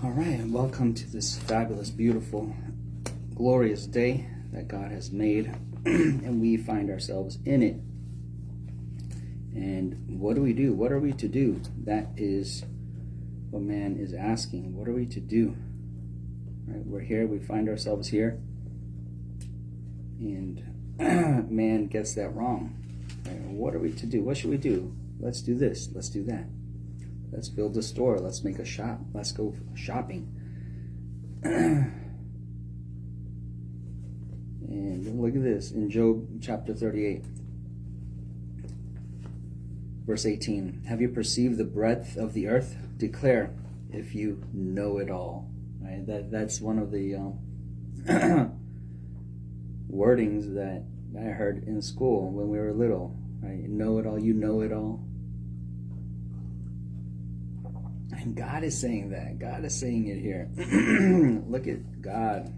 All right, and welcome to this fabulous, beautiful, glorious day that God has made, and we find ourselves in it. And what do we do? What are we to do? That is what man is asking. What are we to do? Right, we're here, we find ourselves here, and man gets that wrong. Right, what are we to do? What should we do? Let's do this, let's do that. Let's build a store. Let's make a shop. Let's go shopping. And look at this in Job chapter 38, verse 18. Have you perceived the breadth of the earth? Declare if you know it all. Right? That's one of the wordings that I heard in school when we were little. Right? Know it all. You know it all. And God is saying that. God is saying it here. Look at God.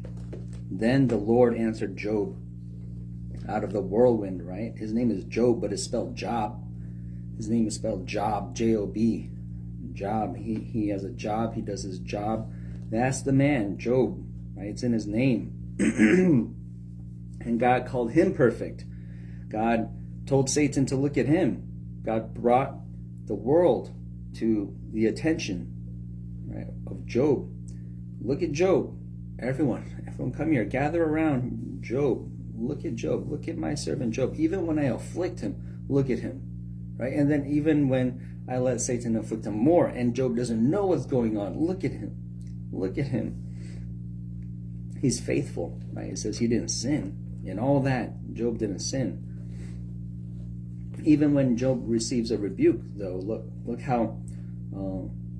Then the Lord answered Job out of the whirlwind, right? His name is Job, but it's spelled Job. His name is spelled Job, J-O-B. Job. He has a job. He does his job. That's the man, Job, right? It's in his name. And God called him perfect. God told Satan to look at him. God brought the world to the attention, right, of Job. Look at Job. Everyone come here. Gather around Job. Look at Job. Look at my servant Job. Even when I afflict him, look at him. Right? And then even when I let Satan afflict him more and Job doesn't know what's going on, look at him. Look at him. He's faithful. Right? It says he didn't sin. In all that, Job didn't sin. Even when Job receives a rebuke, though, look how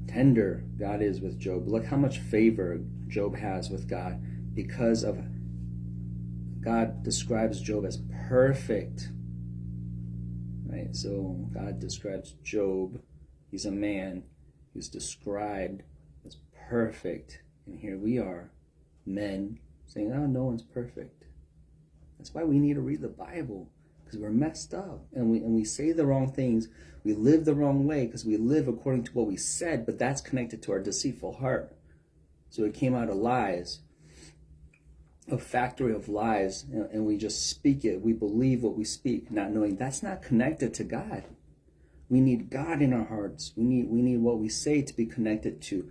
tender God is with Job. Look how much favor Job has with God, because of God describes Job as perfect. Right? So God describes Job. He's a man who's described as perfect. And here we are, men, saying, oh, no one's perfect. That's why we need to read the Bible. Because we're messed up and we say the wrong things. We live the wrong way because we live according to what we said, but that's connected to our deceitful heart. So it came out of lies, a factory of lies, and we just speak it. We believe what we speak, not knowing that's not connected to God. We need God in our hearts. We need what we say to be connected to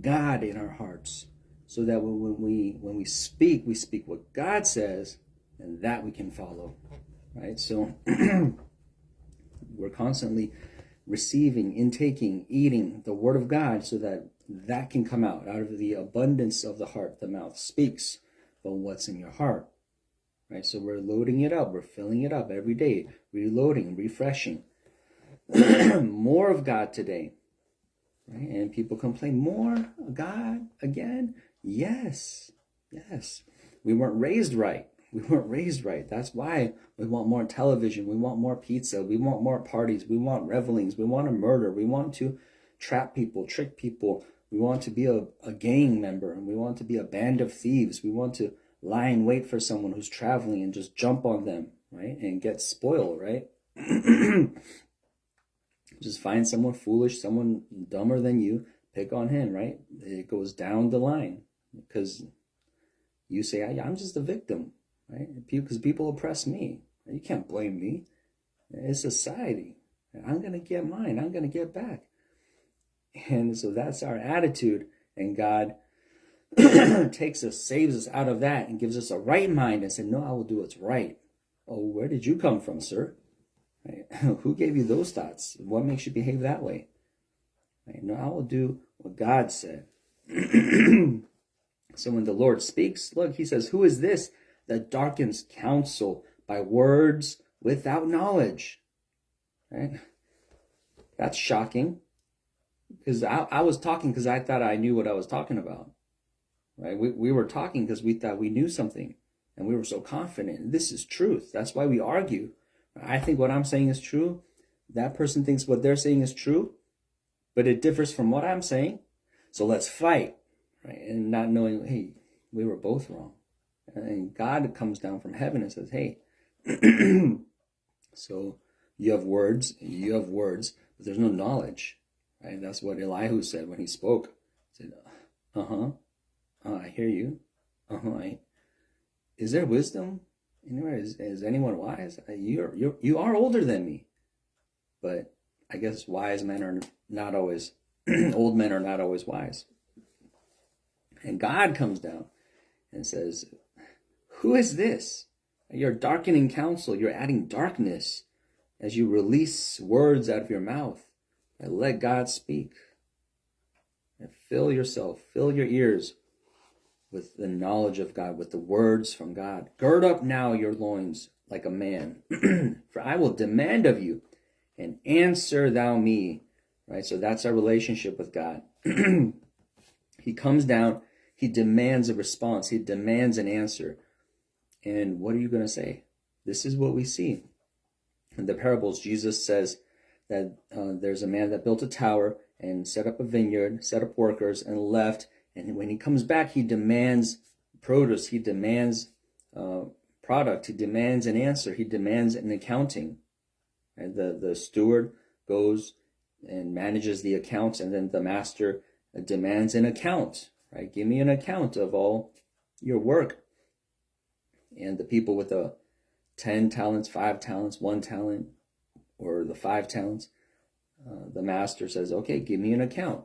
God in our hearts, so that when we speak what God says, and that we can follow. Right, so we're constantly receiving, intaking, eating the Word of God, so that can come out of the abundance of the heart. The mouth speaks about what's in your heart. Right, so we're loading it up, we're filling it up every day, reloading, refreshing. More of God today. Right, and people complain, more God again? Yes. We weren't raised right. That's why we want more television. We want more pizza. We want more parties. We want revelings. We want to murder. We want to trap people, trick people. We want to be a gang member. And we want to be a band of thieves. We want to lie in wait for someone who's traveling and just jump on them, right? And get spoiled, right? Just find someone foolish, someone dumber than you, pick on him, right? It goes down the line because you say, I'm just a victim. Right? Because people oppress me. You can't blame me. It's society. I'm going to get mine. I'm going to get back. And so that's our attitude. And God takes us, saves us out of that, and gives us a right mind and said, no, I will do what's right. Oh, where did you come from, sir? Right? Who gave you those thoughts? What makes you behave that way? Right? No, I will do what God said. So when the Lord speaks, look, he says, who is this that darkens counsel by words without knowledge? Right? That's shocking. Because I was talking because I thought I knew what I was talking about. Right? We were talking because we thought we knew something. And we were so confident. This is truth. That's why we argue. I think what I'm saying is true. That person thinks what they're saying is true. But it differs from what I'm saying. So let's fight. Right? And not knowing, hey, we were both wrong. And God comes down from heaven and says, hey, so you have words, but there's no knowledge. Right? That's what Elihu said when he spoke. He said, Uh-huh. I hear you. Is there wisdom anywhere? Is anyone wise? You are older than me, but I guess wise men are not always old men are not always wise. And God comes down and says, "Who is this? You're darkening counsel. You're adding darkness as you release words out of your mouth. And let God speak. And fill your ears with the knowledge of God, with the words from God. Gird up now your loins like a man, for I will demand of you, and answer thou me." Right? So that's our relationship with God. He comes down, he demands a response, he demands an answer. And what are you going to say? This is what we see. In the parables, Jesus says that there's a man that built a tower and set up a vineyard, set up workers, and left. And when he comes back, he demands produce, he demands product, he demands an answer, he demands an accounting. And the steward goes and manages the accounts, and then the master demands an account, right? Give me an account of all your work. And the people with the 10 talents, 5 talents, 1 talent, or the 5 talents, the master says, okay, give me an account.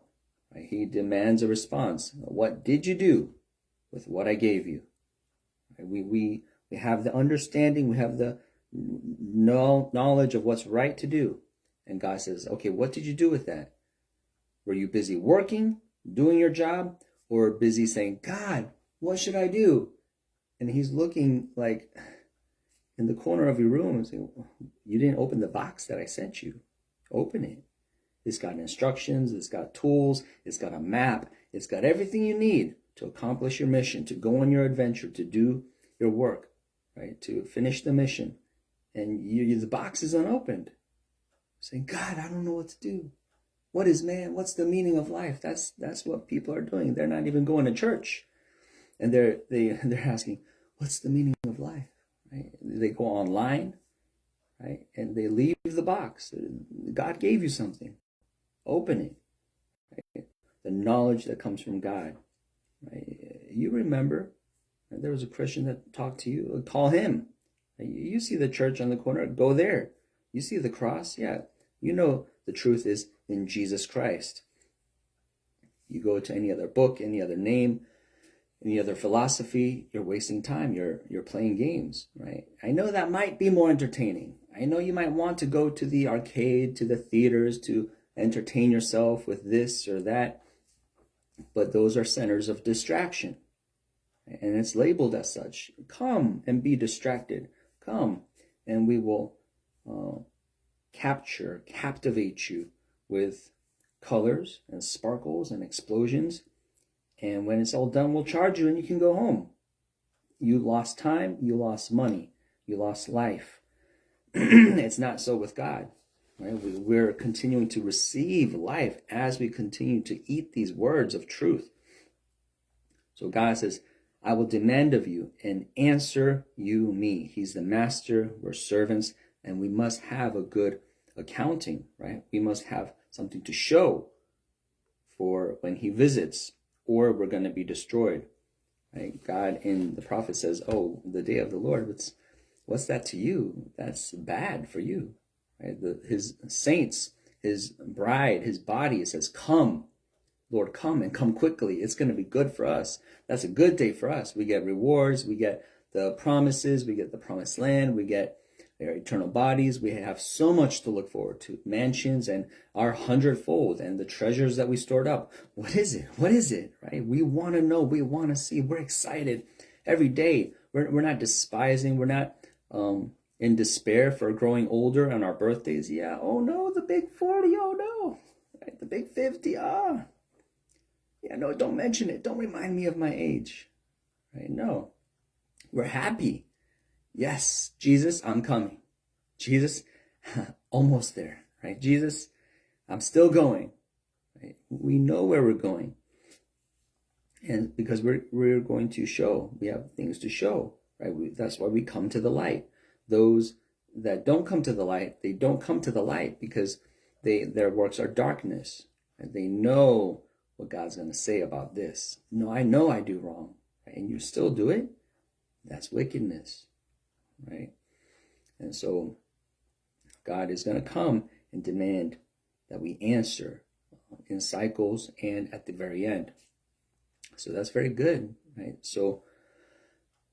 Right? He demands a response. What did you do with what I gave you? Right? We have the understanding, we have the knowledge of what's right to do. And God says, okay, what did you do with that? Were you busy working, doing your job, or busy saying, God, what should I do? And he's looking like in the corner of your room and saying, you didn't open the box that I sent you. Open it. It's got instructions, it's got tools, it's got a map, it's got everything you need to accomplish your mission, to go on your adventure, to do your work, right? To finish the mission. And the box is unopened. Saying, God, I don't know what to do. What is man? What's the meaning of life? That's what people are doing. They're not even going to church. And they're asking, what's the meaning of life? Right? They go online, right? And they leave the box. God gave you something. Open it. Right? The knowledge that comes from God. Right? You remember, right? There was a Christian that talked to you. Call him. Right? You see the church on the corner. Go there. You see the cross. Yeah. You know the truth is in Jesus Christ. You go to any other book, any other name, any other philosophy, you're wasting time. You're playing games, right? I know that might be more entertaining. I know you might want to go to the arcade, to the theaters, to entertain yourself with this or that, but those are centers of distraction, and it's labeled as such. Come and be distracted. Come, and we will captivate you with colors and sparkles and explosions. And when it's all done, we'll charge you and you can go home. You lost time, you lost money, you lost life. It's not so with God. Right? We're continuing to receive life as we continue to eat these words of truth. So God says, I will demand of you and answer you me. He's the master, we're servants, and we must have a good accounting, right? We must have something to show for when he visits, or we're going to be destroyed. Right? God in the prophet says, oh, the day of the Lord, what's that to you? That's bad for you. Right? His saints, his bride, his body, it says, come, Lord, come and come quickly. It's going to be good for us. That's a good day for us. We get rewards, we get the promises, we get the promised land, we get their eternal bodies. We have so much to look forward to. Mansions and our 100-fold and the treasures that we stored up. What is it? What is it? Right? We want to know. We want to see. We're excited every day. We're not despising. We're not in despair for growing older on our birthdays. Yeah. Oh no, the big 40. Oh no. Right? The big 50. Ah. Yeah, no, don't mention it. Don't remind me of my age. Right? No. We're happy. Yes, Jesus, I'm coming. Jesus, almost there, right? Jesus, I'm still going. Right? We know where we're going. And because we're going to show, we have things to show, right? That's why we come to the light. Those that don't come to the light, they don't come to the light because their works are darkness. And they know what God's going to say about this. No, I know I do wrong, right? And you still do it. That's wickedness, right? And so God is going to come and demand that we answer in cycles and at the very end. So that's very good, right? So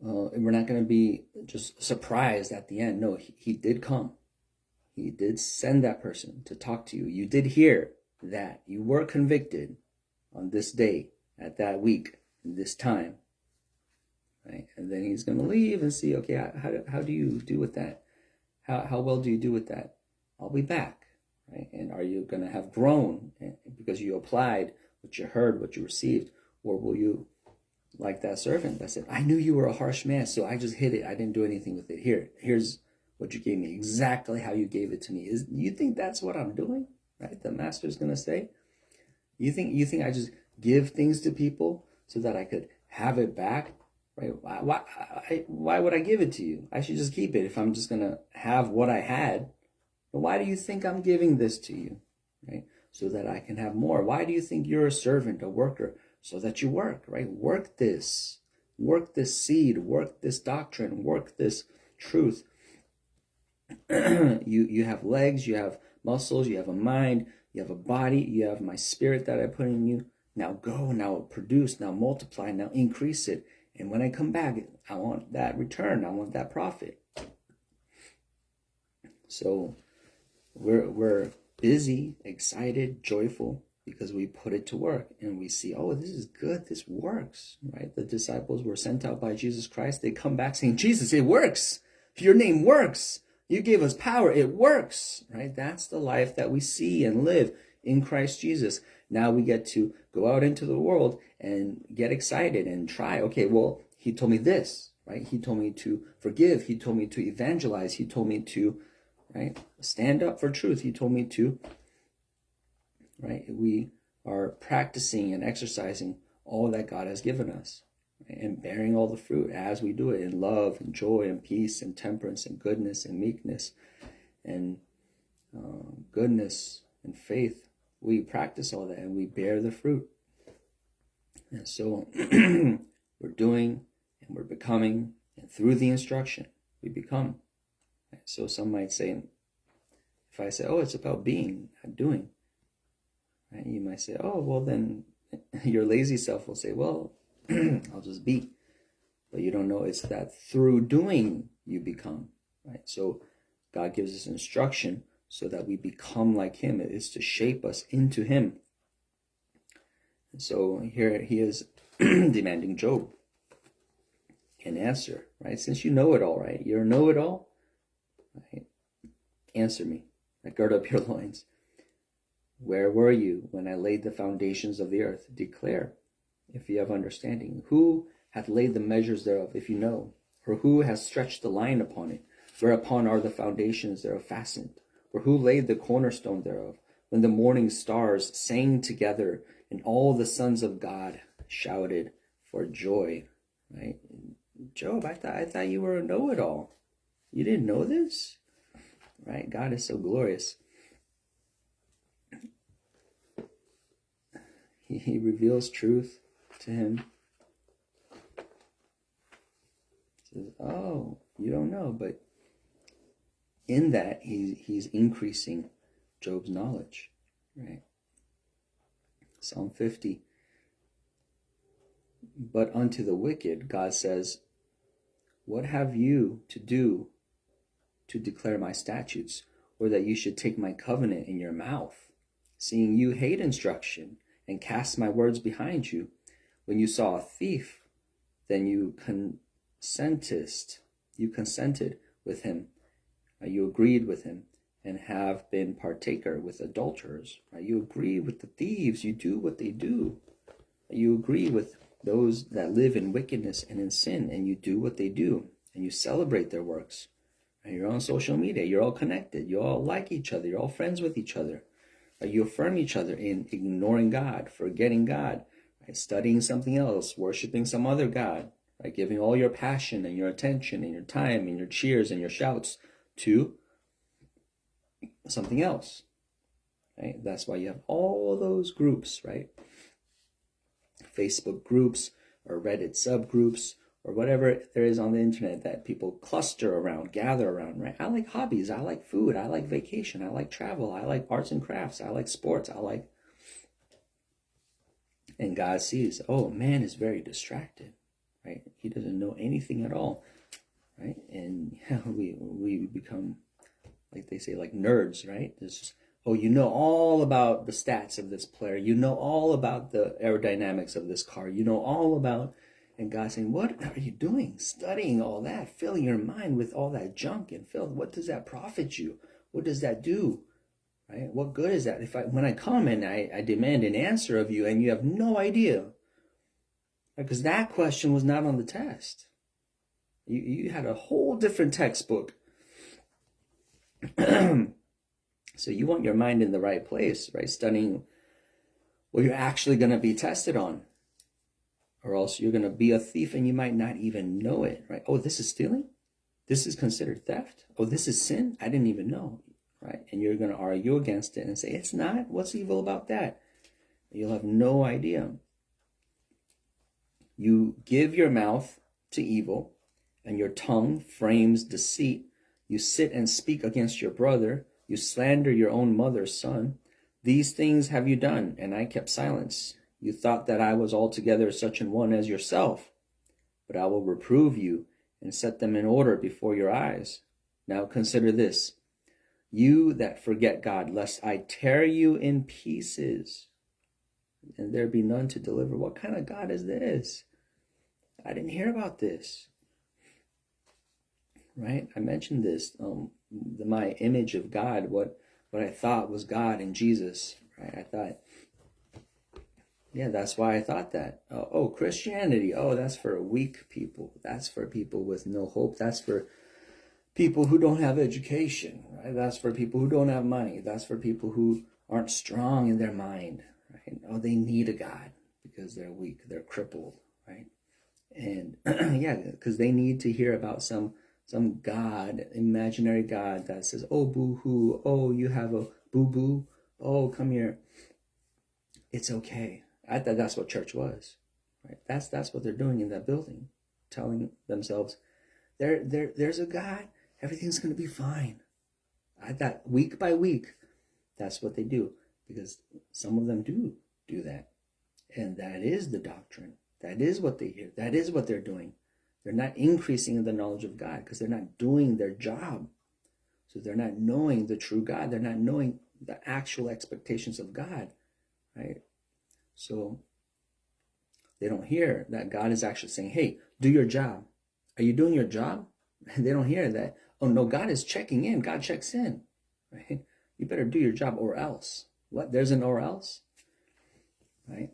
we're not going to be just surprised at the end. No, he did come. He did send that person to talk to you. You did hear that. You were convicted on this day, at that week, this time, right? And then he's going to leave and see, okay, how do you do with that? How well do you do with that? I'll be back, right? And are you going to have grown because you applied what you heard, what you received? Or will you, like that servant that said, I knew you were a harsh man, so I just hid it. I didn't do anything with it. Here's what you gave me, exactly how you gave it to me. You think that's what I'm doing? Right? The master's going to say, you think I just give things to people so that I could have it back? Right? Why would I give it to you? I should just keep it if I'm just going to have what I had. But why do you think I'm giving this to you? Right? So that I can have more. Why do you think you're a servant, a worker? So that you work, right? Work this seed, work this doctrine, work this truth. You have legs, you have muscles, you have a mind, you have a body, you have my spirit that I put in you. Now go, now produce, now multiply, now increase it. And when I come back, I want that return, I want that profit. So we're busy, excited, joyful, because we put it to work and we see, oh, this is good, this works, right? The disciples were sent out by Jesus Christ. They come back saying, Jesus, it works. Your name works. You gave us power. It works, right? That's the life that we see and live in Christ Jesus. Now we get to go out into the world and get excited and try. Okay, well, he told me this, right? He told me to forgive. He told me to evangelize. He told me to, right, stand up for truth. He told me to, right? We are practicing and exercising all that God has given us, right? And bearing all the fruit as we do it in love and joy and peace and temperance and goodness and meekness and goodness and faith. We practice all that and we bear the fruit. And so we're doing and we're becoming, and through the instruction, we become. So some might say, if I say, oh, it's about being, not doing, right? You might say, oh, well, then your lazy self will say, well, I'll just be. But you don't know it's that through doing you become, right? So God gives us instruction so that we become like him. It is to shape us into him. And so here he is demanding Job an answer, right? Since you know it all, right? You're a know-it-all, right? Answer me. Right? Gird up your loins. Where were you when I laid the foundations of the earth? Declare, if you have understanding. Who hath laid the measures thereof, if you know? Or who has stretched the line upon it? Whereupon are the foundations thereof fastened? Or who laid the cornerstone thereof? When the morning stars sang together, and all the sons of God shouted for joy. Right? Job, I thought you were a know-it-all. You didn't know this? Right? God is so glorious. He reveals truth to him. He says, oh, you don't know, but in that he's increasing Job's knowledge, right? Psalm 50. But unto the wicked, God says, what have you to do to declare my statutes, or that you should take my covenant in your mouth, seeing you hate instruction and cast my words behind you? When you saw a thief, then you consented with him. You agreed with him and have been partaker with adulterers. You agree with the thieves. You do what they do. You agree with those that live in wickedness and in sin, and you do what they do, and you celebrate their works. And you're on social media. You're all connected. You all like each other. You're all friends with each other. You affirm each other in ignoring God, forgetting God, right? Studying something else, worshiping some other God, right? Giving all your passion and your attention and your time and your cheers and your shouts to something else, right? That's why you have all those groups, right? Facebook groups or Reddit subgroups or whatever there is on the internet that people cluster around, gather around, right? I like hobbies. I like food. I like vacation. I like travel. I like arts and crafts. I like sports. And God sees, oh, man is very distracted, right? He doesn't know anything at all, right? And we become, like they say, like nerds, right? Oh, you know all about the stats of this player. You know all about the aerodynamics of this car. You know all about, and God's saying, what are you doing? Studying all that, filling your mind with all that junk and filth. What does that profit you? What does that do? Right? What good is that? When I come and I demand an answer of you and you have no idea, because that question was not on the test. You had a whole different textbook. So you want your mind in the right place, right? Studying what you're actually going to be tested on. Or else you're going to be a thief and you might not even know it, right? Oh, this is stealing? This is considered theft? Oh, this is sin? I didn't even know, right? And you're going to argue against it and say, it's not. What's evil about that? You'll have no idea. You give your mouth to evil and your tongue frames deceit. You sit and speak against your brother. You slander your own mother's son. These things have you done, and I kept silence. You thought that I was altogether such an one as yourself, but I will reprove you and set them in order before your eyes. Now consider this, you that forget God, lest I tear you in pieces, and there be none to deliver. What kind of God is this? I didn't hear about this. Right? I mentioned this, my image of God, what I thought was God and Jesus, right? I thought, yeah, that's why I thought that. Oh, Christianity, oh, that's for weak people. That's for people with no hope. That's for people who don't have education, right? That's for people who don't have money. That's for people who aren't strong in their mind, right? Oh, they need a God because they're weak, they're crippled, right? And yeah, because they need to hear about some God, imaginary God that says, oh, boo-hoo, oh, you have a boo-boo, oh, come here. It's okay. I thought that's what church was, right? That's what they're doing in that building, telling themselves, there's a God, everything's going to be fine. I thought week by week, that's what they do, because some of them do that. And that is the doctrine. That is what they hear. That is what they're doing. They're not increasing in the knowledge of God because they're not doing their job. So they're not knowing the true God. They're not knowing the actual expectations of God, right? So they don't hear that God is actually saying, hey, do your job. Are you doing your job? And they don't hear that, oh no, God is checking in. God checks in, right? You better do your job or else. What? There's an or else, right?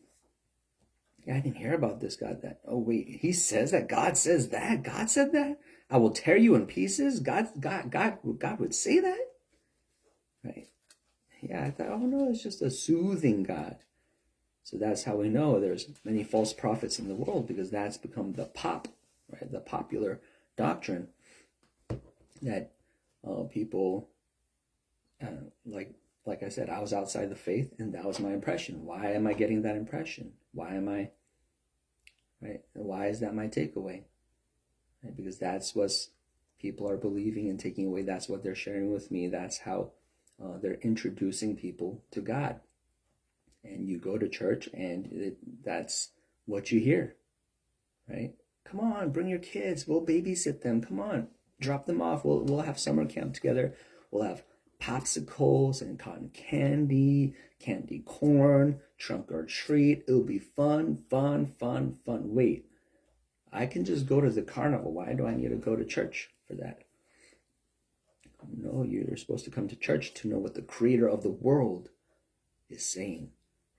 Yeah, I didn't hear about this God that, oh wait, he says that, God says that, God said that? I will tear you in pieces? God would say that? Right? Yeah, I thought, oh no, it's just a soothing God. So that's how we know there's many false prophets in the world, because that's become the right? The popular doctrine that people, like I said, I was outside the faith and that was my impression. Why am I getting that impression? Why am I, right? And why is that my takeaway? Right? Because that's what people are believing and taking away. That's what they're sharing with me. That's how they're introducing people to God. And you go to church and that's what you hear, right? Come on, bring your kids. We'll babysit them. Come on, drop them off. We'll have summer camp together. We'll have popsicles and cotton candy corn, trunk or treat. It'll be fun. Wait, I can just go to the carnival. Why do I need to go to church for that? No, you're supposed to come to church to know what the creator of the world is saying,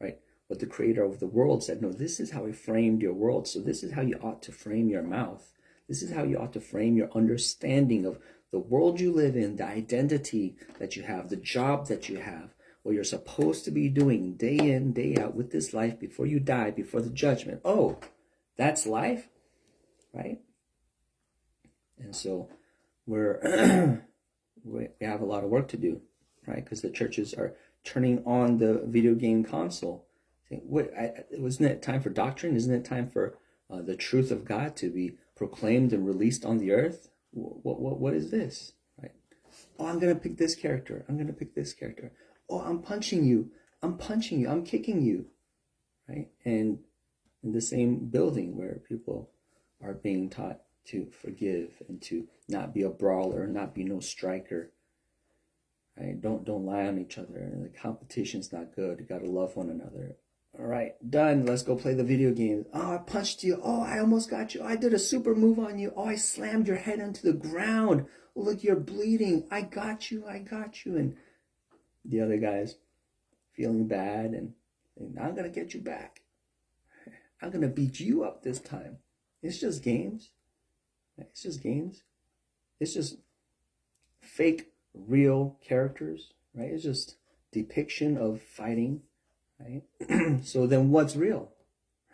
right? What the creator of the world said. No, this is how he framed your world. So this is how you ought to frame your mouth. This is how you ought to frame your understanding of the world you live in, the identity that you have, the job that you have, what you're supposed to be doing day in, day out with this life before you die, before the judgment. Oh, that's life, right? And so we have a lot of work to do, right? Because the churches are turning on the video game console Wasn't it time for doctrine? Isn't it time for the truth of God to be proclaimed and released on the earth? What is this? Right? Oh, I'm gonna pick this character. I'm gonna pick this character. Oh, I'm punching you. I'm punching you. I'm kicking you. Right? And in the same building where people are being taught to forgive and to not be a brawler, not be no striker. Right? Don't lie on each other. The competition's not good. You gotta love one another. All right, done. Let's go play the video games. Oh, I punched you. Oh, I almost got you. I did a super move on you. Oh, I slammed your head into the ground. Look, you're bleeding. I got you. I got you. And the other guy's feeling bad and saying, I'm going to get you back. I'm going to beat you up this time. It's just games. It's just games. It's just fake, real characters, right? It's just depiction of fighting. Right? So then what's real?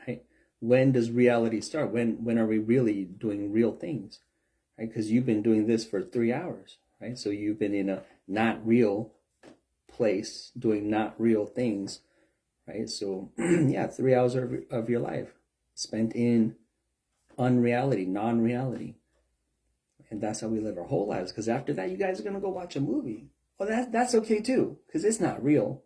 Right? When does reality start? When are we really doing real things? Right? Because you've been doing this for 3 hours, right? So you've been in a not real place doing not real things, right? So yeah, 3 hours of your life spent in unreality, non-reality. And that's how we live our whole lives. Because after that, you guys are going to go watch a movie. Well, that's okay too, because it's not real.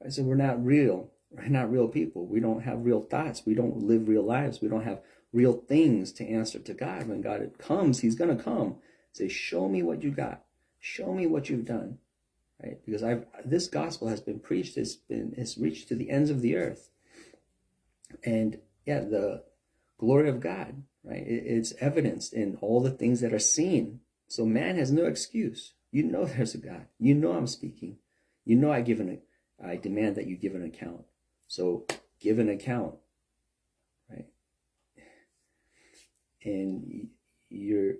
Right? So we're not real. We're not real people. We don't have real thoughts. We don't live real lives. We don't have real things to answer to God. When God comes, he's going to come. Say, show me what you got. Show me what you've done. Right? Because this gospel has been preached. It's reached to the ends of the earth. And yeah, the glory of God, right? It's evidenced in all the things that are seen. So man has no excuse. You know there's a God. You know I'm speaking. You know I demand that you give an account. So give an account, right? And you're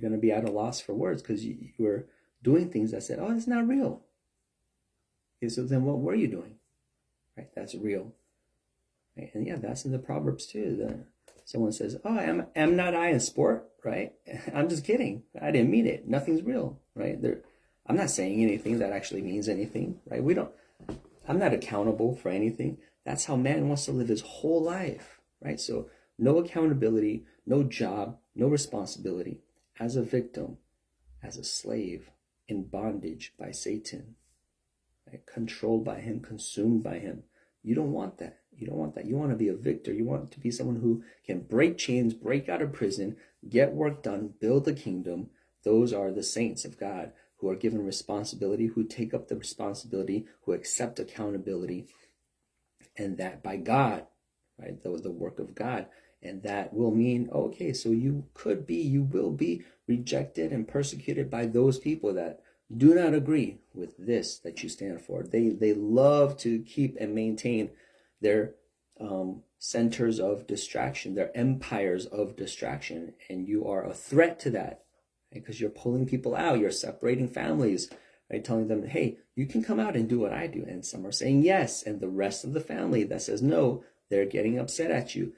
going to be at a loss for words because you're doing things that said, oh, it's not real. Okay, so then what were you doing? Right? That's real. Right? And yeah, that's in the Proverbs too. Someone says, oh, am not I in sport? Right? I'm just kidding. I didn't mean it. Nothing's real. Right? I'm not saying anything that actually means anything. Right? I'm not accountable for anything. That's how man wants to live his whole life, right? So no accountability, no job, no responsibility. As a victim, as a slave, in bondage by Satan, right? Controlled by him, consumed by him. You don't want that. You don't want that. You want to be a victor. You want to be someone who can break chains, break out of prison, get work done, build the kingdom. Those are the saints of God, who are given responsibility, who take up the responsibility, who accept accountability, and that by God, right, the work of God. And that will mean, okay, so you will be rejected and persecuted by those people that do not agree with this that you stand for. They love to keep and maintain their centers of distraction, their empires of distraction, and you are a threat to that. Because you're pulling people out, you're separating families, right? Telling them, hey, you can come out and do what I do. And some are saying yes. And the rest of the family that says no, they're getting upset at you,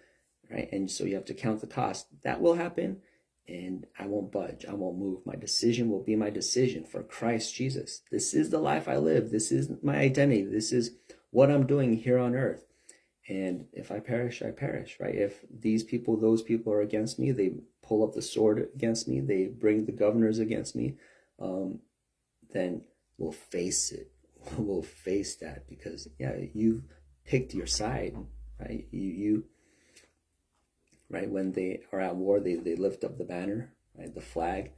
right? And so you have to count the cost. That will happen, and I won't budge. I won't move. My decision will be my decision for Christ Jesus. This is the life I live. This is my identity. This is what I'm doing here on earth. And if I perish, I perish, right? If those people are against me, they pull up the sword against me, they bring the governors against me, then we'll face it. We'll face that because, yeah, you've picked your side, right? You right? When they are at war, they lift up the banner, right? The flag.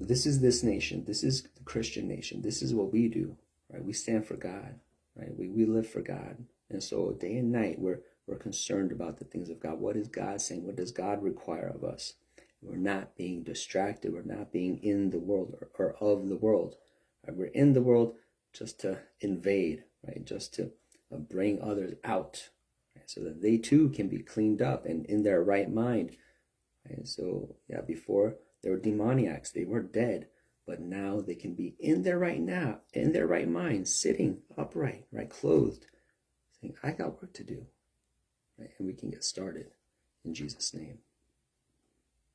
This is this nation. This is the Christian nation. This is what we do, right? We stand for God, right? We live for God. And so day and night, we're concerned about the things of God. What is God saying? What does God require of us? We're not being distracted. We're not being in the world or of the world. Right? We're in the world just to invade, right? Just to bring others out, right? So that they too can be cleaned up and in their right mind. Right? So yeah, before they were demoniacs, they were dead. But now they can be in their right mind, sitting upright, right, clothed, saying, I got work to do, right? And we can get started in Jesus' name.